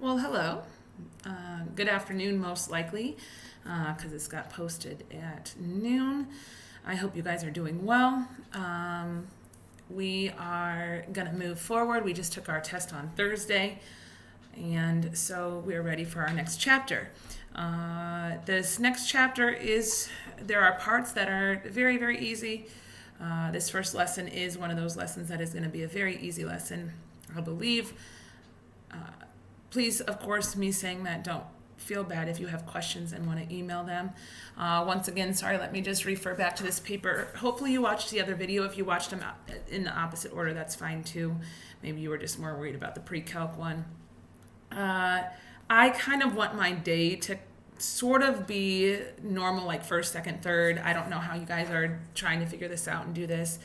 Well, hello. Good afternoon, most likely, because it's got posted at noon. I hope you guys are doing well. We are going to move forward. We just took our test on Thursday, and so we're ready for our next chapter. This next chapter there are parts that are very, very easy. This first lesson is one of those lessons that is going to be a very easy lesson, I believe. Please, of course, me saying that, don't feel bad if you have questions and want to email them. Once again, sorry, let me just refer back to this paper. Hopefully you watched the other video. If you watched them in the opposite order, that's fine too. Maybe you were just more worried about the pre-calc one. I kind of want my day to sort of be normal, like first, second, third. I don't know how you guys are trying to figure this out and do this.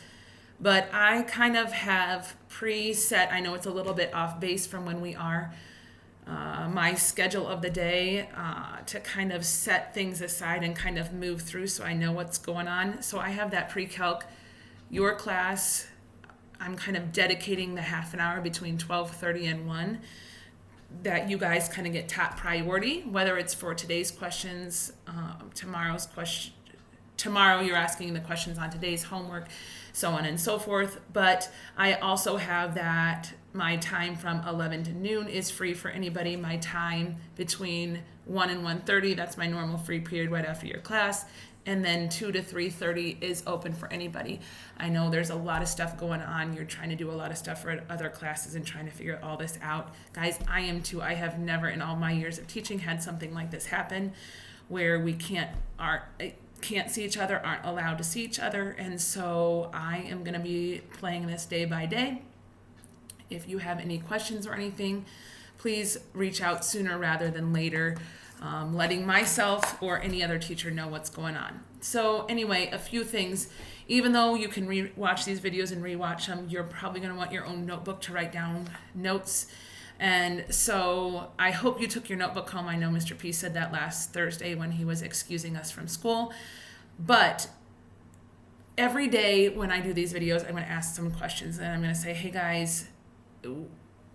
But I kind of have preset, I know it's a little bit off base from when we are, my schedule of the day to kind of set things aside and kind of move through so I know what's going on. So I have that pre-calc, your class, I'm kind of dedicating the half an hour between 12:30 and 1 that you guys kind of get top priority, whether it's for today's questions, tomorrow's question. Tomorrow you're asking the questions on today's homework, so on and so forth. But I also have that my time from 11 to noon is free for anybody. My time between 1 and 1:30, that's my normal free period right after your class. And then 2 to 3:30 is open for anybody. I know there's a lot of stuff going on. You're trying to do a lot of stuff for other classes and trying to figure all this out. Guys, I am too. I have never in all my years of teaching had something like this happen where we can't see each other, aren't allowed to see each other. And so I am going to be playing this day by day. If you have any questions or anything, please reach out sooner rather than later, letting myself or any other teacher know what's going on. So anyway, a few things. Even though you can watch these videos and rewatch them, you're probably going to want your own notebook to write down notes. And so I hope you took your notebook home. I know Mr. P said that last Thursday when he was excusing us from school. But every day when I do these videos, I'm going to ask some questions. And I'm going to say, hey guys,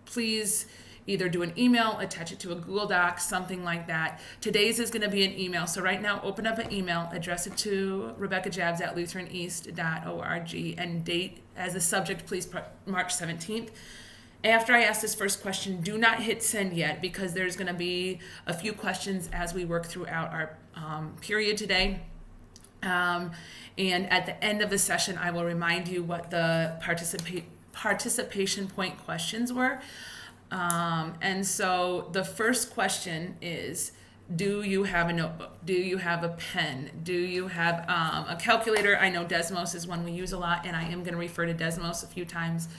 please either do an email, attach it to a Google Doc, something like that. Today's is going to be an email. So right now, open up an email, address it to RebeccaJabs@LutheranEast.org, and date as a subject, please put March 17th. After I ask this first question, do not hit send yet, because there's going to be a few questions as we work throughout our period today. And at the end of the session, I will remind you what the participation point questions were. And so the first question is, do you have a notebook? Do you have a pen? Do you have a calculator? I know Desmos is one we use a lot, and I am going to refer to Desmos a few times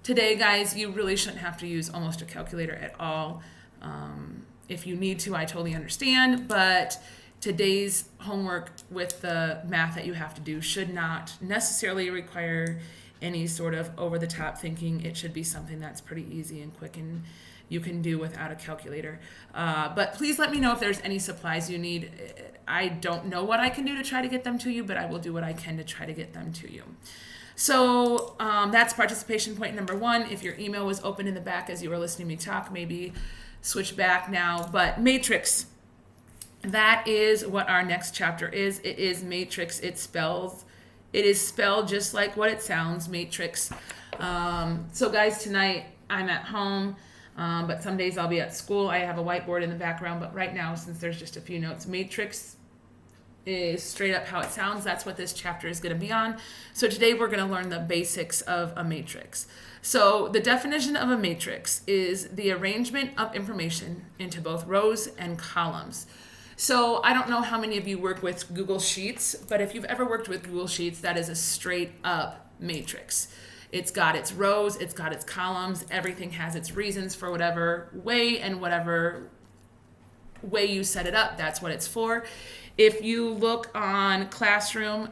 today. Guys, you really shouldn't have to use almost a calculator at all. If you need to, I totally understand, but today's homework with the math that you have to do should not necessarily require any sort of over-the-top thinking. It should be something that's pretty easy and quick and you can do without a calculator. But please let me know if there's any supplies you need. I don't know what I can do to try to get them to you, but I will do what I can to try to get them to you. So that's participation point number 1. If your email was open in the back as you were listening to me talk, maybe switch back now. But matrix. That is what our next chapter is. It is matrix. It is spelled just like what it sounds, matrix. So guys, tonight I'm at home, but some days I'll be at school. I have a whiteboard in the background, but right now, since there's just a few notes, matrix is straight up how it sounds. That's what this chapter is going to be on. So today we're going to learn the basics of a matrix. So the definition of a matrix is the arrangement of information into both rows and columns. So I don't know how many of you work with Google Sheets, but if you've ever worked with Google Sheets, that is a straight up matrix. It's got its rows, it's got its columns, everything has its reasons for whatever way you set it up, that's what it's for. If you look on Classroom,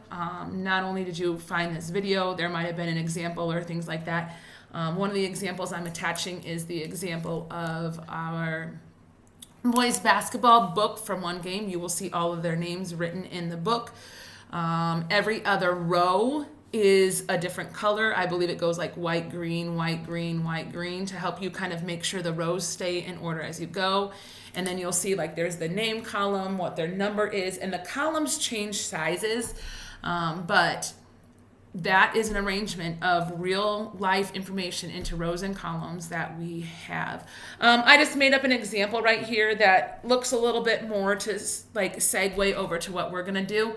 not only did you find this video, there might have been an example or things like that. One of the examples I'm attaching is the example of our boys basketball book from one game. You will see all of their names written in the book. Every other row is a different color. I believe it goes like white, green, white, green, white, green to help you kind of make sure the rows stay in order as you go. And then you'll see like there's the name column, what their number is, and the columns change sizes, but that is an arrangement of real life information into rows and columns that we have. I just made up an example right here that looks a little bit more to like segue over to what we're gonna do.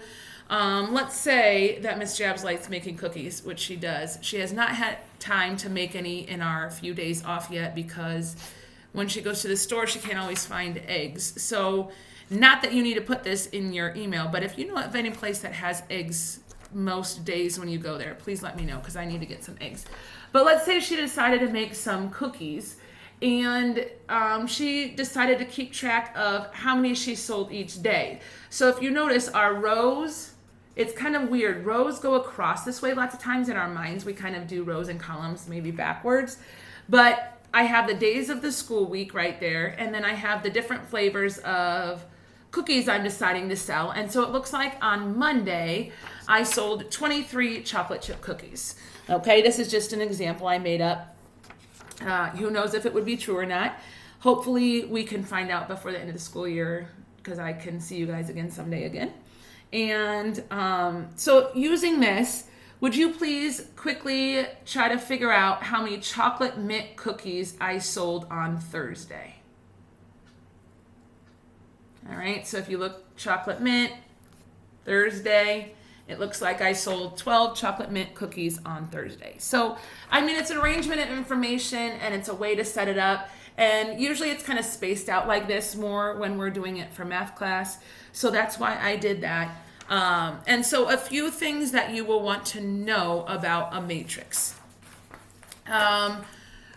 Let's say that Miss Jabs likes making cookies, which she does. She has not had time to make any in our few days off yet because when she goes to the store, she can't always find eggs. So not that you need to put this in your email, but if you know of any place that has eggs most days when you go there, please let me know because I need to get some eggs. But let's say she decided to make some cookies and she decided to keep track of how many she sold each day. So if you notice our rows, it's kind of weird. Rows go across this way lots of times in our minds. We kind of do rows and columns maybe backwards. But I have the days of the school week right there. And then I have the different flavors of cookies I'm deciding to sell. And so it looks like on Monday, I sold 23 chocolate chip cookies. Okay, this is just an example I made up. Who knows if it would be true or not. Hopefully we can find out before the end of the school year because I can see you guys again someday again. And so using this, would you please quickly try to figure out how many chocolate mint cookies I sold on Thursday? All right, so if you look chocolate mint, Thursday, it looks like I sold 12 chocolate mint cookies on Thursday. So, I mean, it's an arrangement of information and it's a way to set it up. And usually it's kind of spaced out like this more when we're doing it for math class. So that's why I did that. And so a few things that you will want to know about a matrix.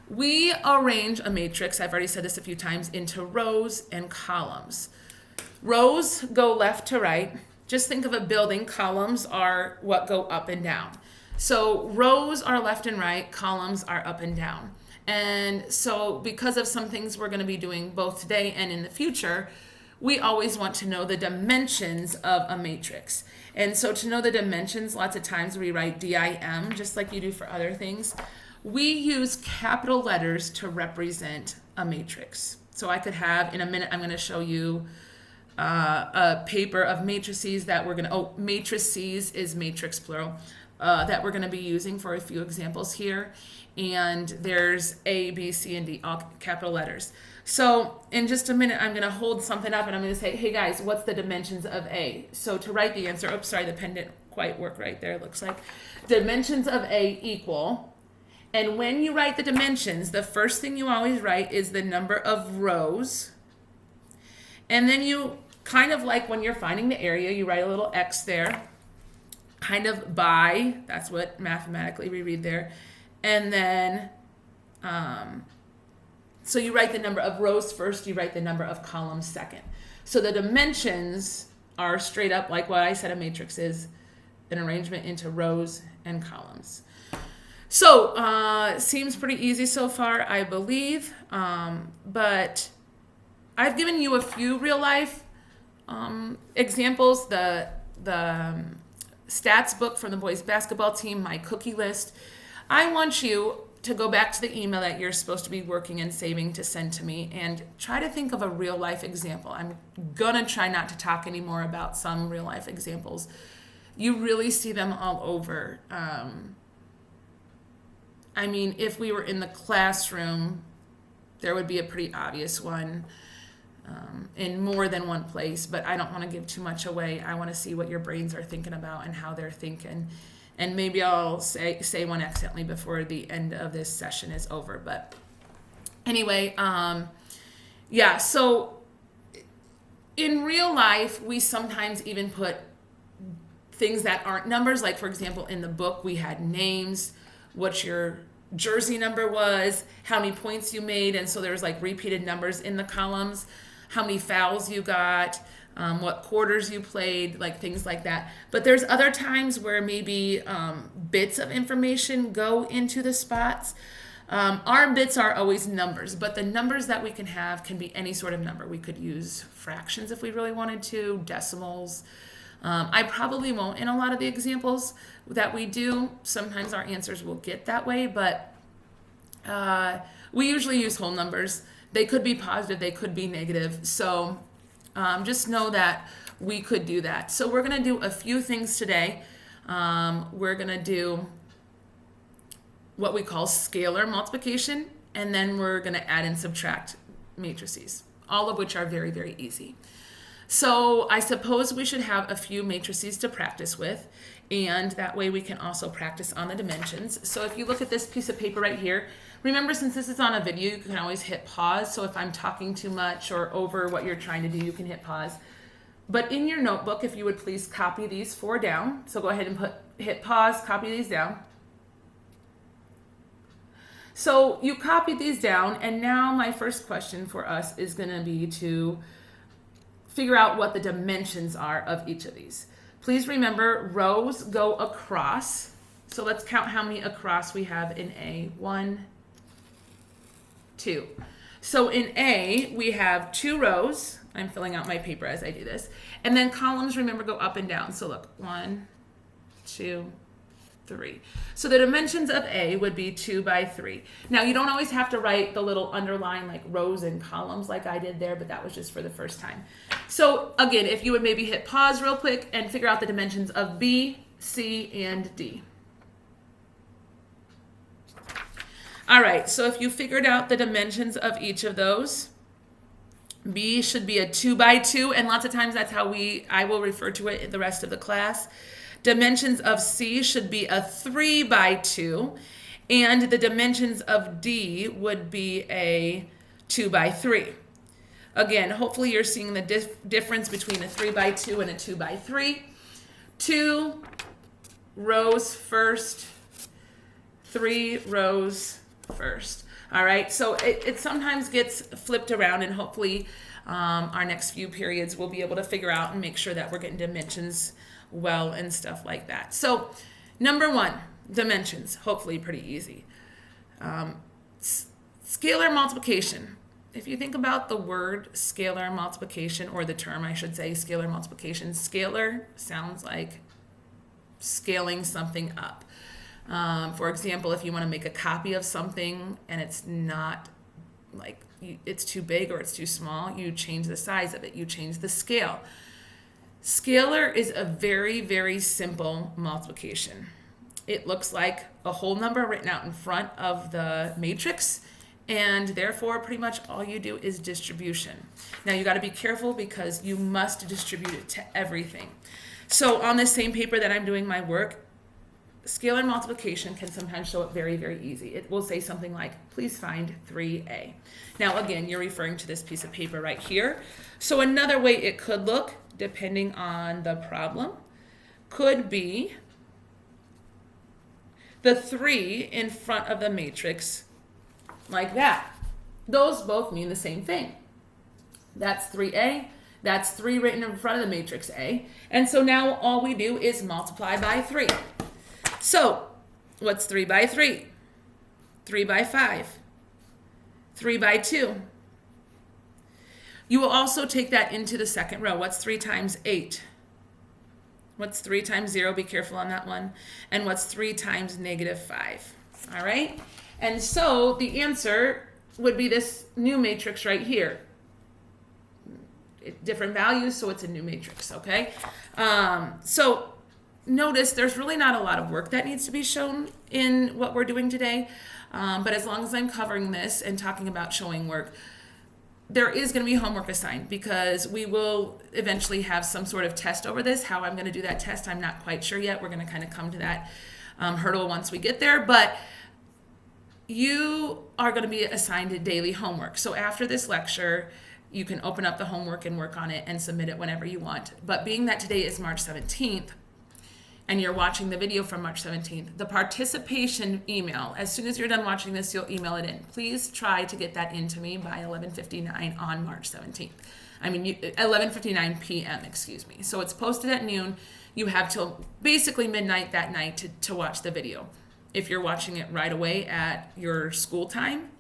We arrange a matrix, I've already said this a few times, into rows and columns. Rows go left to right. Just think of a building. Columns are what go up and down. So rows are left and right, columns are up and down. And so because of some things we're going to be doing both today and in the future, we always want to know the dimensions of a matrix. And so to know the dimensions, lots of times we write DIM, just like you do for other things. We use capital letters to represent a matrix. So I could have, in a minute, I'm going to show you a paper of matrices that we're going to, matrices is matrix plural, that we're going to be using for a few examples here. And there's A, B, C, and D, all capital letters. So in just a minute, I'm going to hold something up and I'm going to say, hey guys, what's the dimensions of A? So to write the answer, oops, sorry, the pen didn't quite work right there, it looks like. Dimensions of A equal, and when you write the dimensions, the first thing you always write is the number of rows. And then you kind of like when you're finding the area, you write a little X there, kind of by, that's what mathematically we read there. And then, so you write the number of rows first, you write the number of columns second. So the dimensions are straight up like what I said a matrix is, an arrangement into rows and columns. So seems pretty easy so far, I believe, but I've given you a few real life examples. The stats book from the boys basketball team, my cookie list. I want you to go back to the email that you're supposed to be working and saving to send to me and try to think of a real life example. I'm gonna try not to talk anymore about some real life examples. You really see them all over. I mean, if we were in the classroom, there would be a pretty obvious one in more than one place, but I don't want to give too much away. I want to see what your brains are thinking about and how they're thinking. And maybe I'll say one accidentally before the end of this session is over. But anyway, yeah, so in real life, we sometimes even put things that aren't numbers. Like, for example, in the book, we had names, what your jersey number was, how many points you made. And so there's like repeated numbers in the columns, how many fouls you got, what quarters you played, like things like that. But there's other times where maybe bits of information go into the spots. Our bits are always numbers, but the numbers that we can have can be any sort of number. We could use fractions if we really wanted to, decimals, I probably won't in a lot of the examples that we do. Sometimes our answers will get that way, but we usually use whole numbers. They could be positive, they could be negative. So just know that we could do that. So we're going to do a few things today. We're going to do what we call scalar multiplication, and then we're going to add and subtract matrices, all of which are very, very easy. So I suppose we should have a few matrices to practice with, and that way we can also practice on the dimensions. So if you look at this piece of paper right here, remember, since this is on a video, you can always hit pause. So if I'm talking too much or over what you're trying to do, you can hit pause. But in your notebook, if you would please copy these 4 down. So go ahead and hit pause, copy these down. So you copied these down, and now my first question for us is going to be to figure out what the dimensions are of each of these. Please remember, rows go across. So let's count how many across we have in A. 1, 2. So in A, we have 2 rows. I'm filling out my paper as I do this. And then columns, remember, go up and down. So look, 1, 2, 3. So the dimensions of A would be 2 by 3. Now you don't always have to write the little underline like rows and columns like I did there, but that was just for the first time. So again, if you would maybe hit pause real quick and figure out the dimensions of B, C, and D. All right, so if you figured out the dimensions of each of those, B should be a 2 by 2, and lots of times that's how I will refer to it in the rest of the class. Dimensions of C should be a 3 by 2, and the dimensions of D would be a 2 by 3. Again, hopefully you're seeing the difference between a 3 by 2 and a 2 by 3. 2 rows first, 3 rows first. All right, so it sometimes gets flipped around, and hopefully our next few periods we'll be able to figure out and make sure that we're getting dimensions well and stuff like that. So number 1, dimensions, hopefully pretty easy. Scalar multiplication. If you think about the word scalar multiplication, or the term, I should say, scalar multiplication, scalar sounds like scaling something up. For example, if you want to make a copy of something and it's not like it's too big or it's too small, you change the size of it, you change the scale. Scalar is a very, very simple multiplication. It looks like a whole number written out in front of the matrix, and therefore pretty much all you do is distribution. Now you got to be careful because you must distribute it to everything. So on this same paper that I'm doing my work, scalar multiplication can sometimes show up very, very easy. It will say something like, please find 3a. Now again, you're referring to this piece of paper right here. So another way it could look, depending on the problem, could be the 3 in front of the matrix like that. Those both mean the same thing. That's 3a. That's 3 written in front of the matrix A. And so now all we do is multiply by 3. So what's 3 by 3? 3 by 5. 3 by 2. You will also take that into the second row. What's 3 times 8? What's 3 times 0? Be careful on that one. And what's 3 times negative 5? All right? And so the answer would be this new matrix right here. Different values, so it's a new matrix, okay? So notice there's really not a lot of work that needs to be shown in what we're doing today. But as long as I'm covering this and talking about showing work, there is going to be homework assigned because we will eventually have some sort of test over this. How I'm going to do that test, I'm not quite sure yet. We're going to kind of come to that hurdle once we get there. But you are going to be assigned daily homework. So after this lecture, you can open up the homework and work on it and submit it whenever you want. But being that today is March 17th, and you're watching the video from March 17th, the participation email, as soon as you're done watching this, you'll email it in. Please try to get that into me by 11:59 on March 17th. 11:59 p.m., excuse me. So it's posted at noon. You have till basically midnight that night to watch the video. If you're watching it right away at your school time,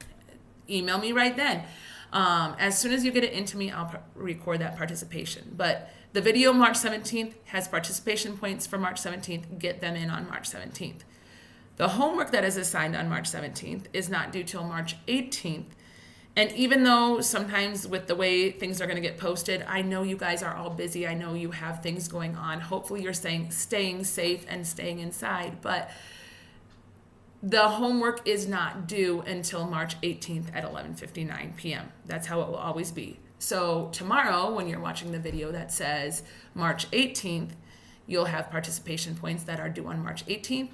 email me right then. As soon as you get it into me, I'll record that participation. But the video March 17th has participation points for March 17th. Get them in on March 17th. The homework that is assigned on March 17th is not due till March 18th. And even though sometimes with the way things are going to get posted, I know you guys are all busy. I know you have things going on. Hopefully you're staying safe and staying inside. But the homework is not due until March 18th at 11:59 p.m. That's how it will always be. So tomorrow, when you're watching the video that says March 18th, you'll have participation points that are due on March 18th,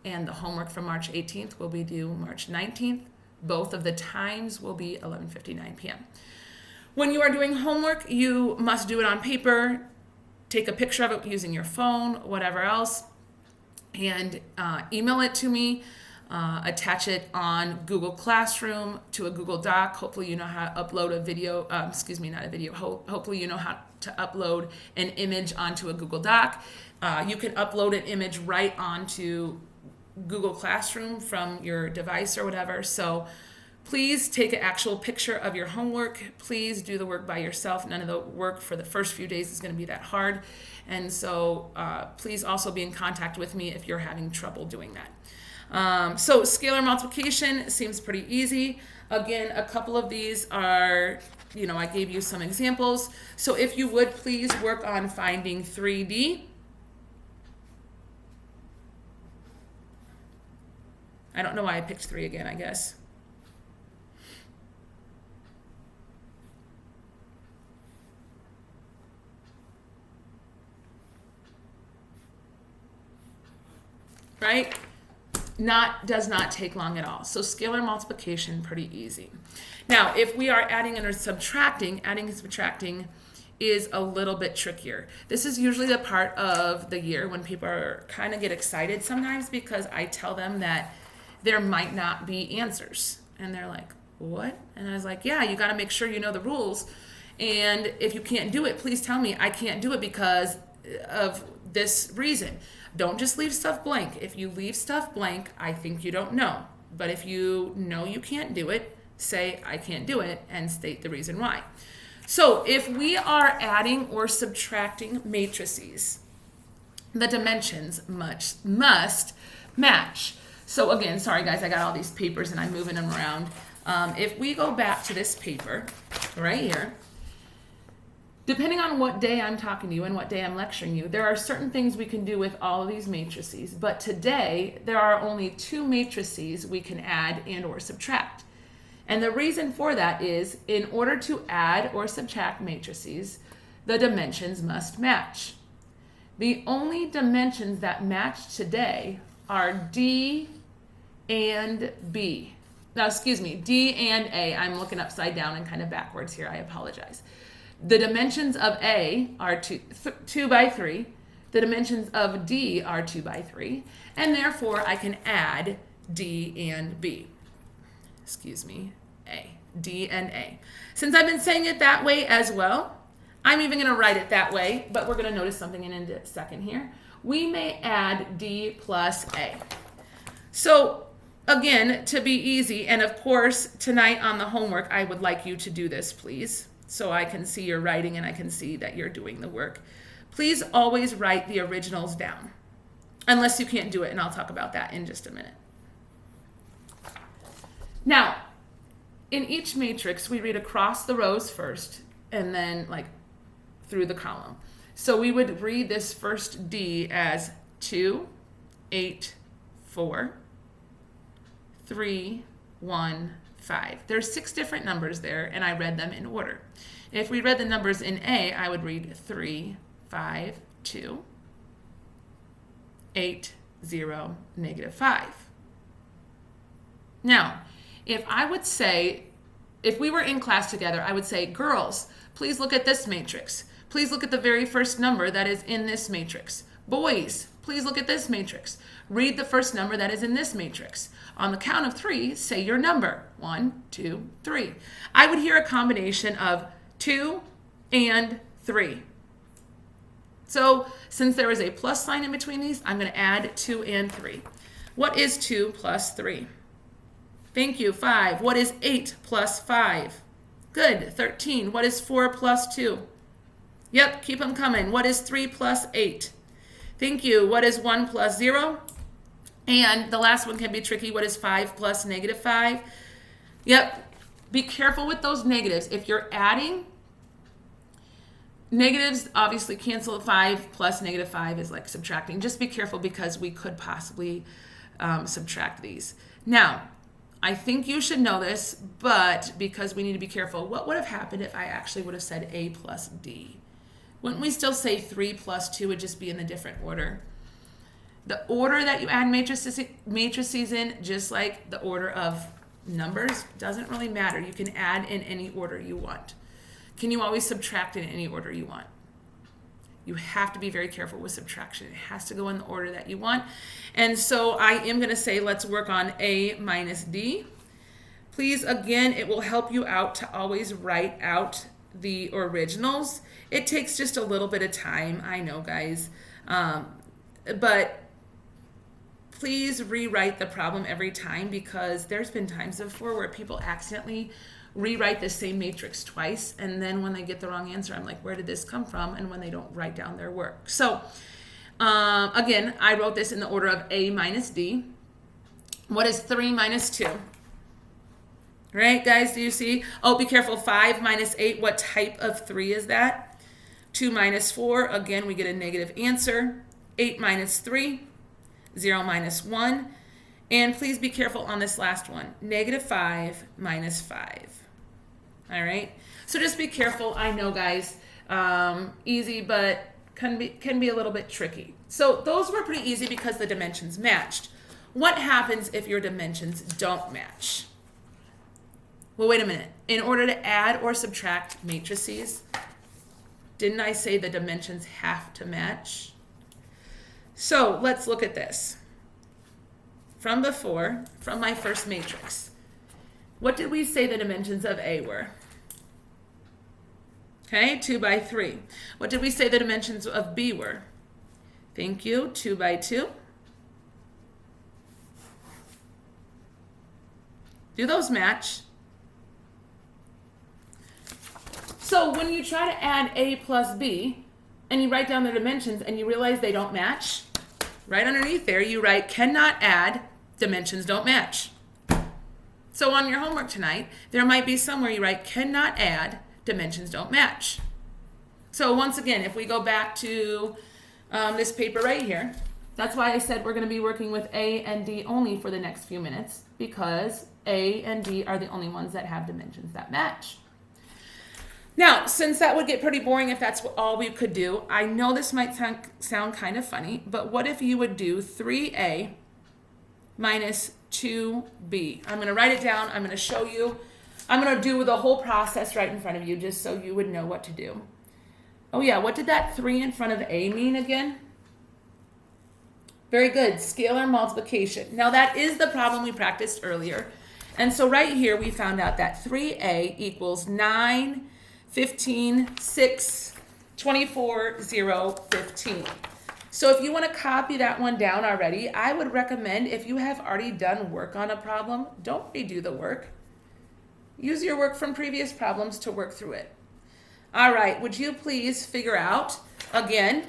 and the homework for March 18th will be due March 19th. Both of the times will be 11:59 p.m. When you are doing homework, you must do it on paper, take a picture of it using your phone, whatever else, and email it to me. Attach it on Google Classroom to a Google Doc. Hopefully you know how to upload a video, hopefully you know how to upload an image onto a Google Doc. You can upload an image right onto Google Classroom from your device or whatever. So please take an actual picture of your homework. Please do the work by yourself. None of the work for the first few days is going to be that hard. And so please also be in contact with me if you're having trouble doing that. So scalar multiplication seems pretty easy. Again, a couple of these are, I gave you some examples. So if you would please work on finding 3D. I don't know why I picked 3 again, I guess. Right? Does not take long at all. So scalar multiplication, pretty easy. Now, if we are adding and subtracting, adding and subtracting is a little bit trickier. This is usually the part of the year when people are kind of get excited sometimes because I tell them that there might not be answers. And they're like, what? And I was like, yeah, you got to make sure you know the rules. And if you can't do it, please tell me I can't do it because of this reason. Don't just leave stuff blank. If you leave stuff blank, I think you don't know. But if you know you can't do it, say I can't do it and state the reason why. So if we are adding or subtracting matrices, the dimensions must match. So again, sorry guys, I got all these papers and I'm moving them around. If we go back to this paper right here, depending on what day I'm talking to you and what day I'm lecturing you, there are certain things we can do with all of these matrices. But today, there are only 2 matrices we can add and or subtract. And the reason for that is, in order to add or subtract matrices, the dimensions must match. The only dimensions that match today are D and B. Now, excuse me, D and A. I'm looking upside down and kind of backwards here. I apologize. The dimensions of A are 2 by 3. The dimensions of D are 2 by 3. And therefore, I can add D and B. Excuse me, A. D and A. Since I've been saying it that way as well, I'm even going to write it that way, but we're going to notice something in a second here. We may add D plus A. So again, to be easy, and of course, tonight on the homework, I would like you to do this, please. So I can see your writing and I can see that you're doing the work. Please always write the originals down, unless you can't do it, and I'll talk about that in just a minute. Now, in each matrix, we read across the rows first, and then through the column. So we would read this first D as 2, 8, 4, 3, 1, 5. There's 6 different numbers there, and I read them in order. If we read the numbers in A, I would read 3, 5, 2, 8, 0, -5. Now, if we were in class together, I would say, girls, please look at this matrix. Please look at the very first number that is in this matrix. Boys, please look at this matrix. Read the first number that is in this matrix. On the count of 3, say your number. 1, 2, 3. I would hear a combination of 2 and 3. So since there is a plus sign in between these, I'm going to add 2 and 3. What is 2 plus 3? Thank you, 5. What is 8 plus 5? Good. 13. What is 4 plus 2? Yep, keep them coming. What is 3 plus 8? Thank you. What is 1 plus 0? And the last one can be tricky. What is 5 plus negative 5? Yep. Be careful with those negatives. If you're adding, negatives obviously cancel. 5 plus negative 5 is like subtracting. Just be careful because we could possibly subtract these. Now, I think you should know this, but because we need to be careful, what would have happened if I actually would have said A plus D? Wouldn't we still say 3 plus 2 would just be in a different order? The order that you add matrices in, just like the order of numbers, doesn't really matter. You can add in any order you want. Can you always subtract in any order you want? You have to be very careful with subtraction. It has to go in the order that you want. And so I am going to say let's work on A minus D. Please, again, it will help you out to always write out the originals. It takes just a little bit of time, I know, guys. But please rewrite the problem every time, because there's been times before where people accidentally rewrite the same matrix twice, and then when they get the wrong answer, I'm like, where did this come from? And when they don't write down their work. So again, I wrote this in the order of A minus D. What is 3 minus 2? Right, guys, do you see? Oh, be careful. 5 minus 8, what type of 3 is that? 2 minus 4, again, we get a negative answer. 8 minus 3, 0 minus 1. And please be careful on this last one. Negative 5 minus 5. All right? So just be careful. I know, guys, easy, but can be a little bit tricky. So those were pretty easy because the dimensions matched. What happens if your dimensions don't match? Well, wait a minute. In order to add or subtract matrices, didn't I say the dimensions have to match? So let's look at this. From before, from my first matrix, what did we say the dimensions of A were? Okay, 2 by 3. What did we say the dimensions of B were? Thank you, 2 by 2. Do those match? So when you try to add A plus B, and you write down the dimensions and you realize they don't match, right underneath there you write cannot add, dimensions don't match. So on your homework tonight, there might be somewhere you write cannot add, dimensions don't match. So once again, if we go back to this paper right here, that's why I said we're going to be working with A and D only for the next few minutes, because A and D are the only ones that have dimensions that match. Now, since that would get pretty boring if that's all we could do, I know this might sound kind of funny, but what if you would do 3A minus 2B? I'm going to write it down. I'm going to show you. I'm going to do the whole process right in front of you just so you would know what to do. Oh yeah, what did that 3 in front of A mean again? Very good, scalar multiplication. Now that is the problem we practiced earlier. And so right here we found out that 3A equals 9, 15, 6, 24, 0, 15. So if you want to copy that one down already, I would recommend, if you have already done work on a problem, don't redo the work. Use your work from previous problems to work through it. All right, would you please figure out, again,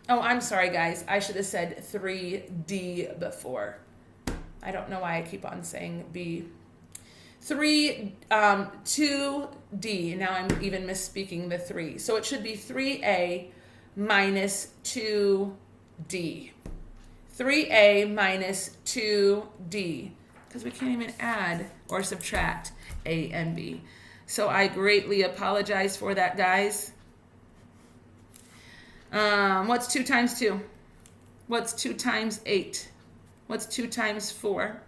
oh, I'm sorry, guys. I should have said 3D before. I don't know why I keep on saying B. 2D. Now I'm even misspeaking the 3. So it should be 3A minus 2D. 3A minus 2D. Because we can't even add or subtract A and B. So I greatly apologize for that, guys. What's 2 times 2? What's 2 times 8? What's 2 times 4?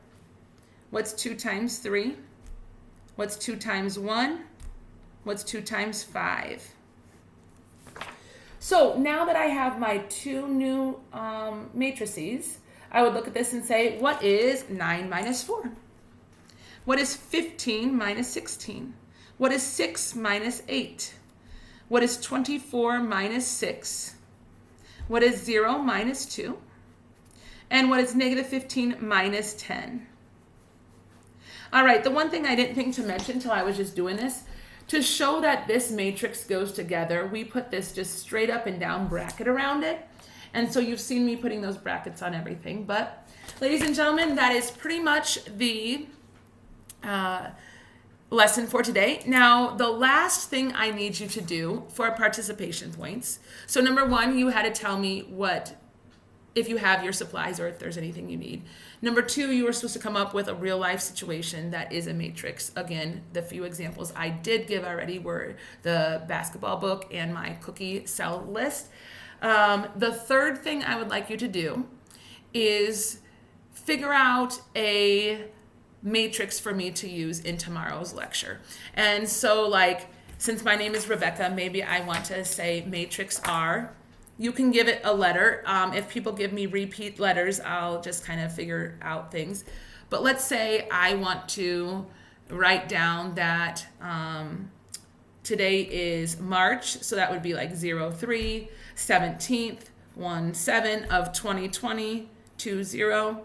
What's 2 times 3? What's 2 times 1? What's 2 times 5? So now that I have my 2 new matrices, I would look at this and say, what is 9 minus 4? What is 15 minus 16? What is 6 minus 8? What is 24 minus 6? What is 0 minus 2? And what is negative 15 minus 10? All right, the one thing I didn't think to mention until I was just doing this, to show that this matrix goes together, we put this just straight up and down bracket around it. And so you've seen me putting those brackets on everything. But ladies and gentlemen, that is pretty much the lesson for today. Now, the last thing I need you to do for participation points. So number one, you had to tell me if you have your supplies or if there's anything you need. Number two, you were supposed to come up with a real life situation that is a matrix. Again, the few examples I did give already were the basketball book and my cookie cell list. The third thing I would like you to do is figure out a matrix for me to use in tomorrow's lecture. And so, like, since my name is Rebecca, maybe I want to say matrix R. You can give it a letter. If people give me repeat letters, I'll just kind of figure out things. But let's say I want to write down that today is March, so that would be like 03, 17th, 17 of 2020, 20.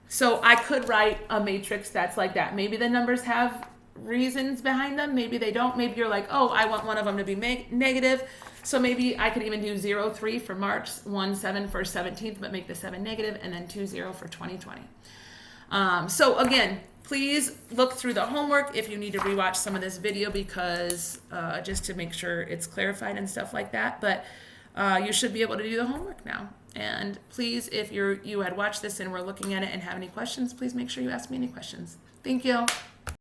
So I could write a matrix that's like that. Maybe the numbers have reasons behind them. Maybe they don't. Maybe you're like, oh, I want one of them to be negative. So maybe I could even do 03 for March, 17 for 17th, but make the 7 negative, and then 20 for 2020. So again, please look through the homework if you need to rewatch some of this video because just to make sure it's clarified and stuff like that. But you should be able to do the homework now. And please, if you had watched this and were looking at it and have any questions, please make sure you ask me any questions. Thank you.